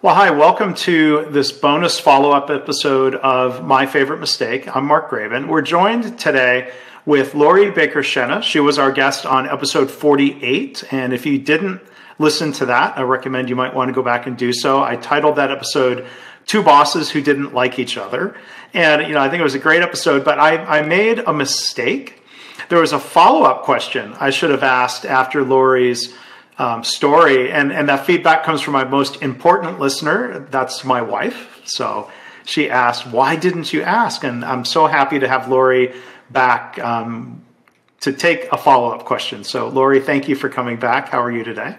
Well, hi, welcome to this bonus follow-up episode of My Favorite Mistake. I'm Mark Graven. We're joined today with Lori Baker-Schena. She was our guest on episode 48, and if you didn't listen to that, I recommend you might want to go back and do so. I titled that episode, Two Bosses Who Didn't Like Each Other. And, I think it was a great episode, but I made a mistake. There was a follow-up question I should have asked after Lori's story, and that feedback comes from my most important listener. That's my wife. So she asked, why didn't you ask? And I'm so happy to have Lori back to take a follow-up question. So Lori, thank you for coming back. How are you today?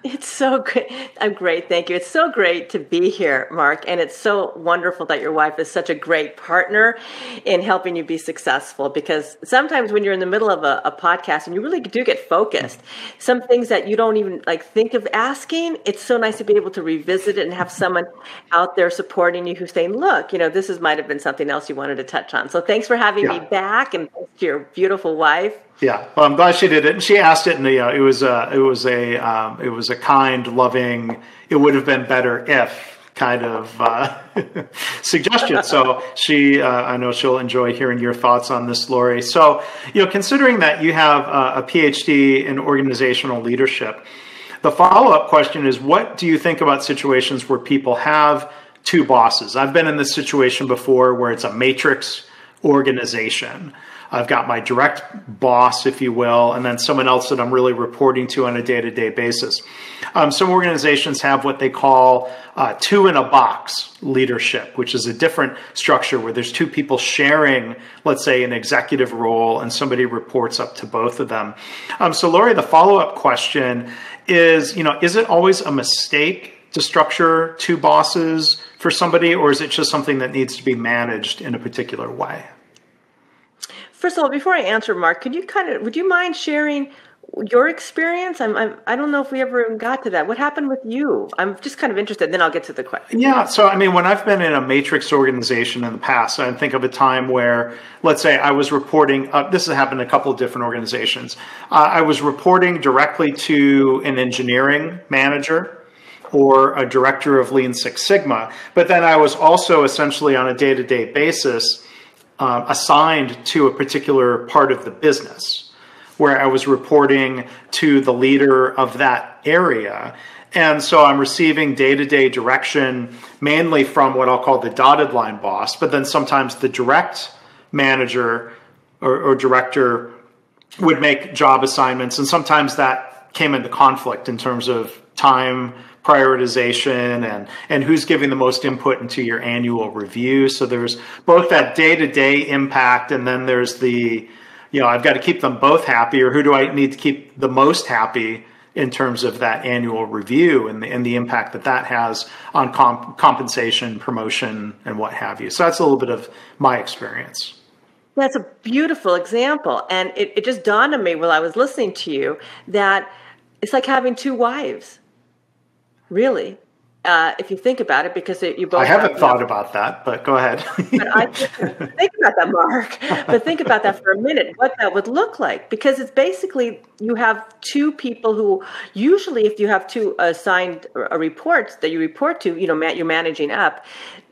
It's so great. I'm great. Thank you. It's so great to be here, Mark. And it's so wonderful that your wife is such a great partner in helping you be successful, because sometimes when you're in the middle of a podcast and you really do get focused, some things that you don't even think of asking, it's so nice to be able to revisit it and have someone out there supporting you who's saying, look, this might have been something else you wanted to touch on. So thanks for having me back, and thanks to your beautiful wife. Yeah, well, I'm glad she did it, and she asked it, and it was a kind, loving. It would have been better if kind of suggestion. So I know she'll enjoy hearing your thoughts on this, Lori. So, considering that you have a PhD in organizational leadership, the follow-up question is, what do you think about situations where people have two bosses? I've been in this situation before where it's a matrix organization. I've got my direct boss, if you will, and then someone else that I'm really reporting to on a day-to-day basis. Some organizations have what they call two-in-a-box leadership, which is a different structure where there's two people sharing, let's say, an executive role, and somebody reports up to both of them. So, Lori, the follow-up question is it always a mistake to structure two bosses for somebody, or is it just something that needs to be managed in a particular way? First of all, before I answer, Mark, would you mind sharing your experience? I don't know if we ever even got to that. What happened with you? I'm just kind of interested. Then I'll get to the question. Yeah. So, when I've been in a matrix organization in the past, I think of a time where, let's say I was reporting, this has happened in a couple of different organizations. I was reporting directly to an engineering manager or a director of Lean Six Sigma, but then I was also essentially on a day-to-day basis assigned to a particular part of the business where I was reporting to the leader of that area. And so I'm receiving day-to-day direction mainly from what I'll call the dotted line boss, but then sometimes the direct manager or director would make job assignments, and sometimes that came into conflict in terms of time prioritization and who's giving the most input into your annual review. So there's both that day-to-day impact, and then there's the, I've got to keep them both happy, or who do I need to keep the most happy in terms of that annual review and the impact that has on compensation, promotion, and what have you. So that's a little bit of my experience. That's a beautiful example. And it just dawned on me while I was listening to you that it's like having two wives. Really, if you think about it, because you both. I haven't thought about that, but go ahead. But I think about that, Mark. But think about that for a minute, what that would look like, because it's basically you have two people who usually, if you have two assigned reports that you report to, you're managing up,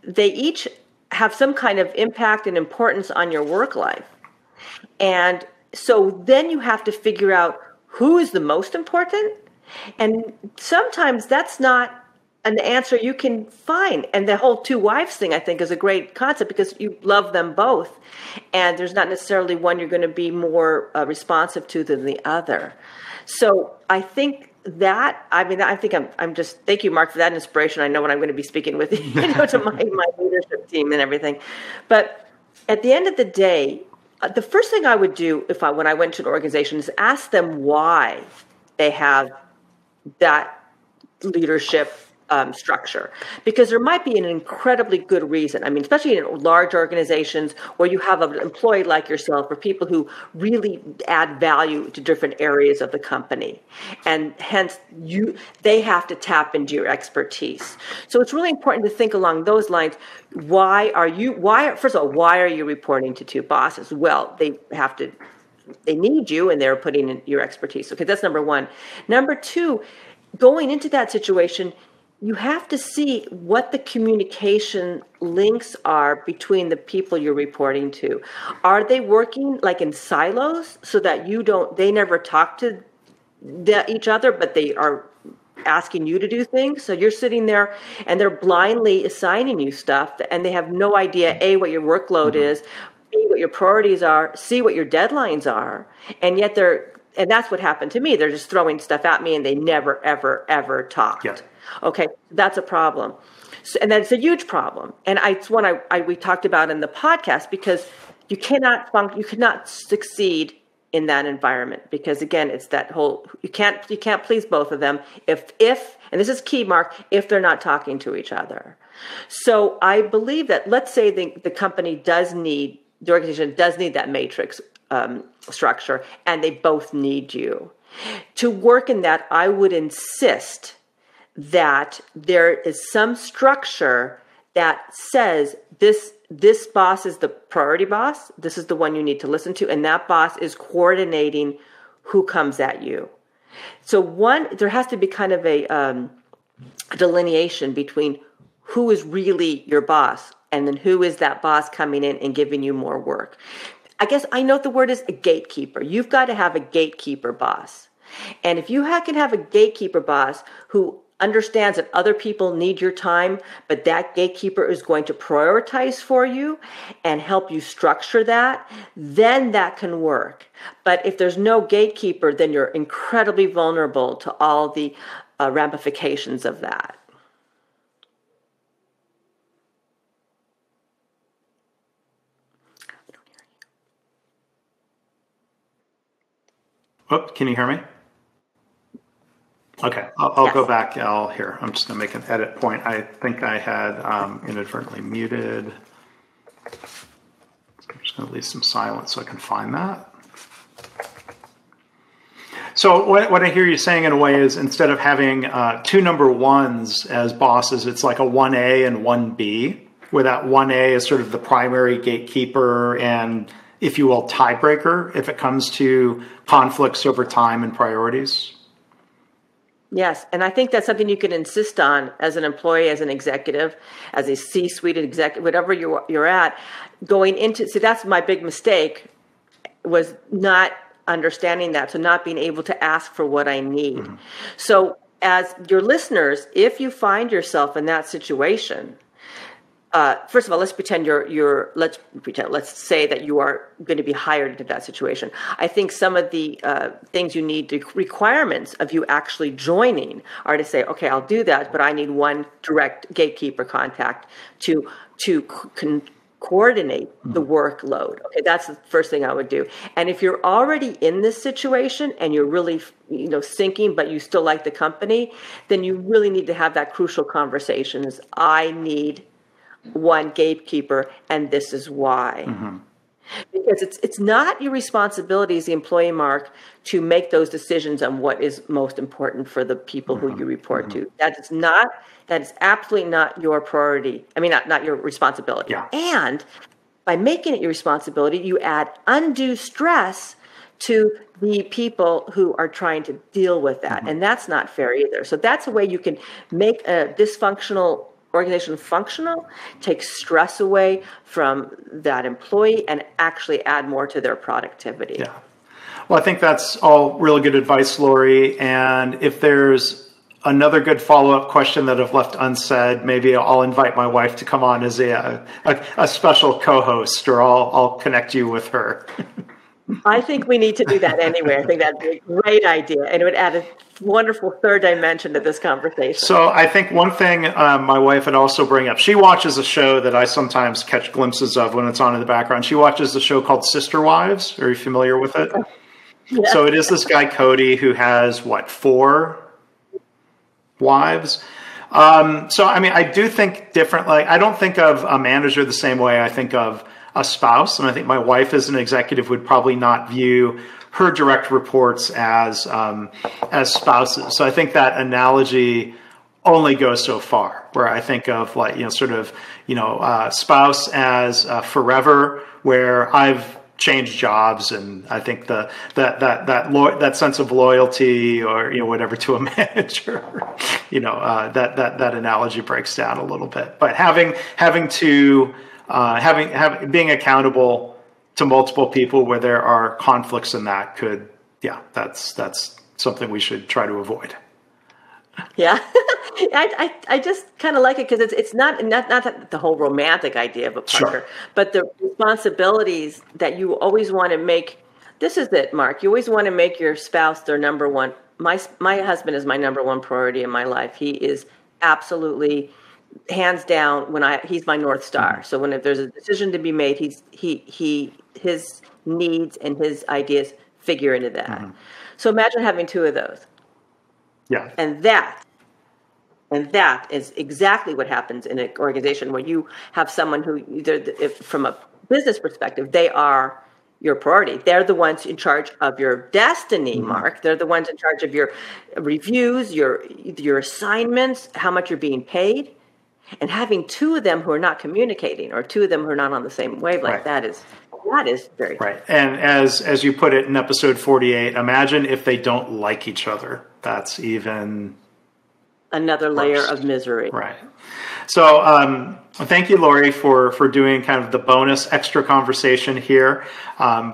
they each have some kind of impact and importance on your work life, and so then you have to figure out who is the most important. And sometimes that's not an answer you can find. And the whole two wives thing, I think, is a great concept because you love them both. And there's not necessarily one you're going to be more responsive to than the other. So I think that, I'm just, thank you, Mark, for that inspiration. I know what I'm going to be speaking with, to my leadership team and everything. But at the end of the day, the first thing I would do when I went to an organization is ask them why they have that leadership structure, because there might be an incredibly good reason. Especially in large organizations where you have an employee like yourself or people who really add value to different areas of the company. And hence they have to tap into your expertise. So it's really important to think along those lines. First of all, why are you reporting to two bosses? Well, they need you, and they're putting in your expertise. Okay, that's number one. Number two, going into that situation, you have to see what the communication links are between the people you're reporting to. Are they working like in silos so that they never talk to each other, but they are asking you to do things? So you're sitting there and they're blindly assigning you stuff and they have no idea, A, what your workload is, B, what your priorities are, C, what your deadlines are. And yet and that's what happened to me. They're just throwing stuff at me and they never, ever, ever talked. Yeah. Okay, that's a problem. So, and that's a huge problem. And it's one we talked about in the podcast, because you cannot succeed in that environment, because again, it's that whole, you can't please both of them if and this is key, Mark, if they're not talking to each other. So I believe that, let's say the organization does need that matrix structure, and they both need you. To work in that, I would insist that there is some structure that says this boss is the priority boss. This is the one you need to listen to. And that boss is coordinating who comes at you. So there has to be kind of a delineation between who is really your boss and then who is that boss coming in and giving you more work. I guess I know the word is a gatekeeper. You've got to have a gatekeeper boss. And if you can have a gatekeeper boss who understands that other people need your time, but that gatekeeper is going to prioritize for you and help you structure that, then that can work. But if there's no gatekeeper, then you're incredibly vulnerable to all the ramifications of that. Oh, can you hear me? Okay, I'll Yes. go back. I'm just going to make an edit point. I think I had inadvertently muted. I'm just going to leave some silence so I can find that. So what I hear you saying in a way is, instead of having two number ones as bosses, it's like a 1A and 1B, where that 1A is sort of the primary gatekeeper and, if you will, tiebreaker if it comes to conflicts over time and priorities. Yes, and I think that's something you can insist on as an employee, as an executive, as a C-suite executive, whatever you're at, going into. See, that's my big mistake, was not understanding that, so not being able to ask for what I need. Mm-hmm. So as your listeners, if you find yourself in that situation, first of all, let's pretend let's say that you are going to be hired into that situation. I think some of the things you need, the requirements of you actually joining, are to say, okay, I'll do that, but I need one direct gatekeeper contact to coordinate the workload. Okay, that's the first thing I would do. And if you're already in this situation and you're really, sinking, but you still like the company, then you really need to have that crucial conversation: is I need one gatekeeper, and this is why. Mm-hmm. Because it's not your responsibility as the employee, Mark, to make those decisions on what is most important for the people who you report to. That is absolutely not your priority. I mean, not your responsibility. Yeah. And by making it your responsibility, you add undue stress to the people who are trying to deal with that. And that's not fair either. So that's a way you can make a dysfunctional organization functional, take stress away from that employee, and actually add more to their productivity. Yeah. Well, I think that's all really good advice, Lori. And if there's another good follow-up question that I've left unsaid, maybe I'll invite my wife to come on as a special co-host, or I'll connect you with her. I think we need to do that anyway. I think that'd be a great idea, and it would add a wonderful third dimension to this conversation. So I think one thing my wife would also bring up, she watches a show that I sometimes catch glimpses of when it's on in the background. She watches the show called Sister Wives. Are you familiar with it? Yeah. So it is this guy, Cody, who has, 4 wives? So, I mean, I do think differently. I don't think of a manager the same way I think of a spouse. And I think my wife as an executive would probably not view her direct reports as spouses. So I think that analogy only goes so far, where I think of spouse as forever, where I've change jobs, and I think that sense of loyalty, or whatever, to a manager, that analogy breaks down a little bit. But being accountable to multiple people where there are conflicts in that that's something we should try to avoid. Yeah, I just kind of like it because it's not the whole romantic idea of a partner, but the responsibilities that you always want to make. This is it, Mark. You always want to make your spouse their number one. My husband is my number one priority in my life. He is absolutely, hands down, he's my North Star. Mm-hmm. So if there's a decision to be made, his needs and his ideas figure into that. Mm-hmm. So imagine having two of those. Yeah. And that is exactly what happens in an organization where you have someone who, from a business perspective, they are your priority. They're the ones in charge of your destiny, mm-hmm. Mark. They're the ones in charge of your reviews, your assignments, how much you're being paid. And having two of them who are not communicating, or two of them who are not on the same wavelength, that is very right. Tough. And as you put it in episode 48, imagine if they don't like each other. That's even another layer of misery. Right. So thank you, Lori, for doing kind of the bonus extra conversation here.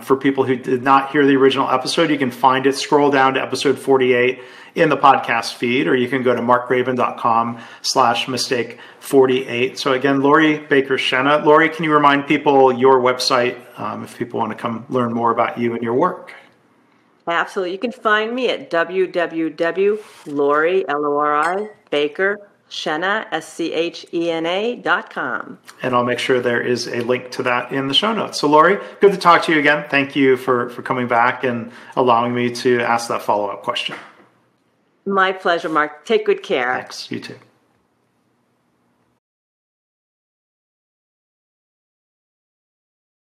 For people who did not hear the original episode, you can find it, scroll down to episode 48 in the podcast feed, or you can go to markgraven.com/mistake48. So again, Lori Baker-Schena. Lori, can you remind people your website if people want to come learn more about you and your work? Absolutely. You can find me at www.lori, Lori, Baker-Schena, SCHENA.com. And I'll make sure there is a link to that in the show notes. So Lori, good to talk to you again. Thank you for coming back and allowing me to ask that follow-up question. My pleasure, Mark. Take good care. Thanks. You too.